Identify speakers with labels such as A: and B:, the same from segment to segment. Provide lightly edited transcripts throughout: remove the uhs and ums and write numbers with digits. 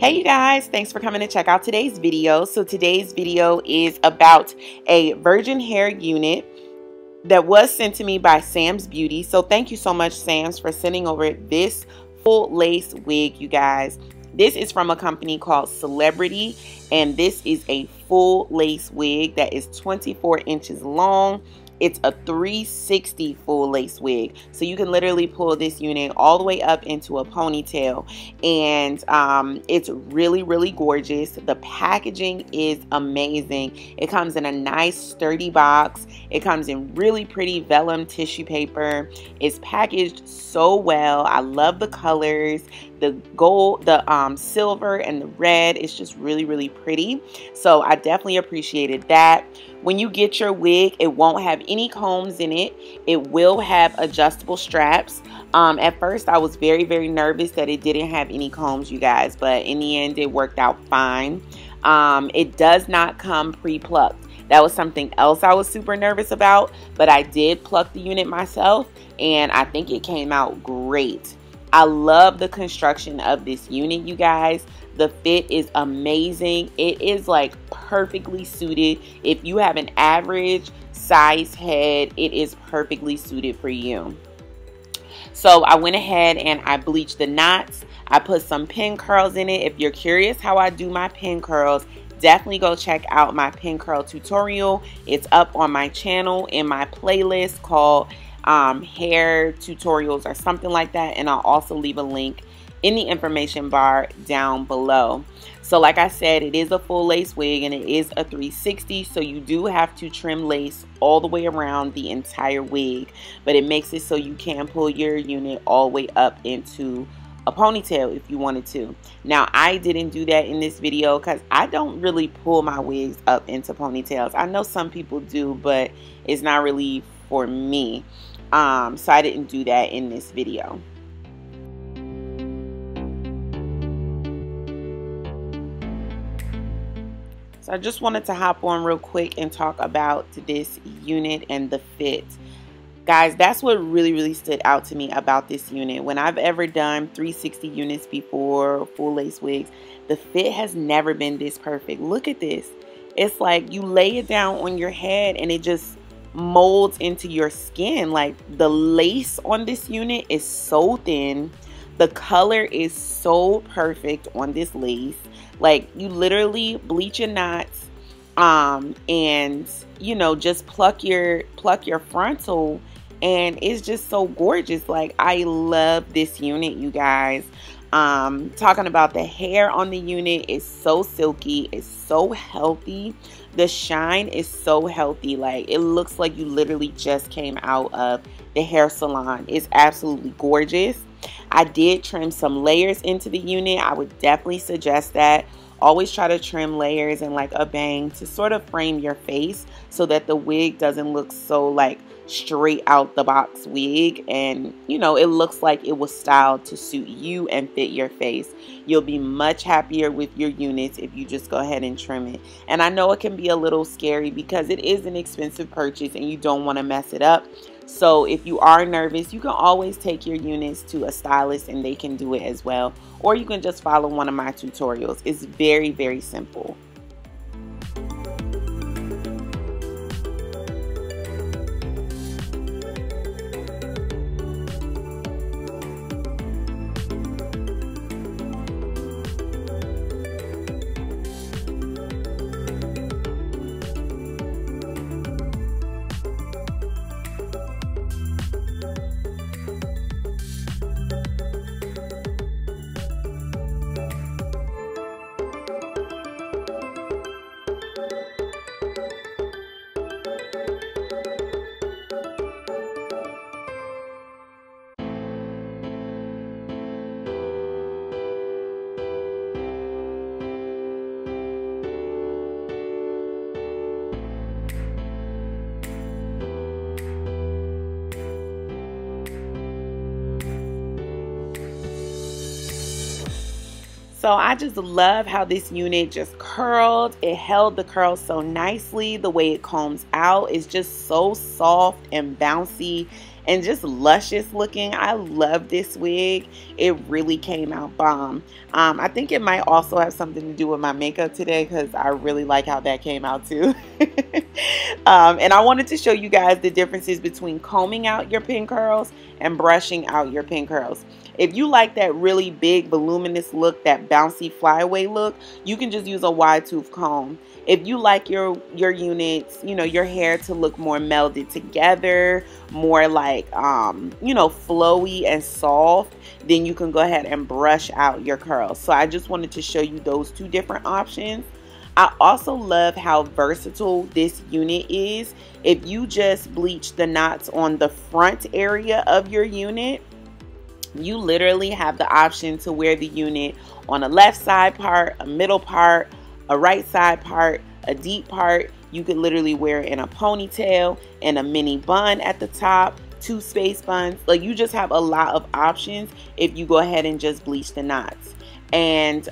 A: Hey you guys, thanks for coming to check out today's video. So today's video is about a virgin hair unit that was sent to me by Sam's Beauty. So thank you so much, Sam's, for sending over this full lace wig, you guys. This is from a company called Celebrity, and this is a full lace wig that is 24 inches long. It's a 360 full lace wig, so you can literally pull this unit all the way up into a ponytail, and it's really gorgeous. The packaging is amazing. It comes in a nice sturdy box. It comes in really pretty vellum tissue paper. It's packaged so well. I love the colors. The gold, the silver, and the red is just really pretty. So I definitely appreciated that. When you get your wig, it won't have any combs in it. It will have adjustable straps. At first, I was very nervous that it didn't have any combs, you guys, but in the end, it worked out fine. It does not come pre-plucked. That was something else I was super nervous about, but I did pluck the unit myself, and I think it came out great. I love the construction of this unit, you guys. The fit is amazing. It is like perfectly suited. If you have an average size head, it is perfectly suited for you. So I went ahead and I bleached the knots. I put some pin curls in it. If you're curious how I do my pin curls, definitely go check out my pin curl tutorial. It's up on my channel in my playlist called hair tutorials or something like that, and I'll also leave a link in the information bar down below. So like I said, it is a full lace wig and it is a 360, so you do have to trim lace all the way around the entire wig, but it makes it so you can pull your unit all the way up into a ponytail if you wanted to. Now I didn't do that in this video because I don't really pull my wigs up into ponytails. I know some people do, but it's not really for me. So I didn't do that in this video. So I just wanted to hop on real quick and talk about this unit and the fit. Guys, that's what really stood out to me about this unit. When I've ever done 360 units before, full lace wigs, the fit has never been this perfect. Look at this. It's like you lay it down on your head and it just molds into your skin. Like the lace on this unit is so thin. The color is so perfect on this lace. Like you literally bleach your knots and you know, just pluck your frontal, and it's just so gorgeous. Like I love this unit, you guys. Talking about the hair on the unit, is so silky, it's so healthy. The shine is so healthy. Like it looks like you literally just came out of the hair salon. It's absolutely gorgeous. I did trim some layers into the unit. I would definitely suggest that. Always try to trim layers and like a bang to sort of frame your face so that the wig doesn't look so like straight out the box wig, and you know, it looks like it was styled to suit you and fit your face. You'll be much happier with your units if you just go ahead and trim it. And I know it can be a little scary because it is an expensive purchase and you don't want to mess it up. So if you are nervous, you can always take your units to a stylist and they can do it as well, or you can just follow one of my tutorials. It's very simple. So I just love how this unit just curled. It held the curls so nicely. The way it combs out is just so soft and bouncy and just luscious looking. I love this wig. It really came out bomb. I think it might also have something to do with my makeup today because I really like how that came out too. And I wanted to show you guys the differences between combing out your pin curls and brushing out your pin curls. If you like that really big voluminous look, that bouncy flyaway look, you can just use a wide tooth comb. If you like your units, you know, your hair to look more melded together, more like you know, flowy and soft, then you can go ahead and brush out your curls. So I just wanted to show you those two different options. I also love how versatile this unit is. If you just bleach the knots on the front area of your unit, you literally have the option to wear the unit on a left side part, a middle part, a right side part, a deep part. You could literally wear it in a ponytail and a mini bun at the top, 2 space buns. Like, you just have a lot of options if you go ahead and just bleach the knots. And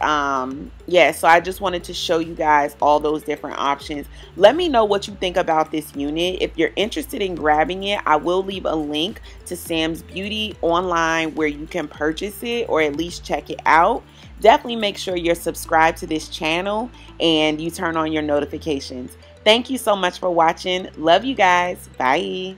A: yeah, so I just wanted to show you guys all those different options. Let me know what you think about this unit. If you're interested in grabbing it, I will leave a link to Sam's Beauty online where you can purchase it or at least check it out. Definitely make sure you're subscribed to this channel and you turn on your notifications. Thank you so much for watching. Love you guys. Bye.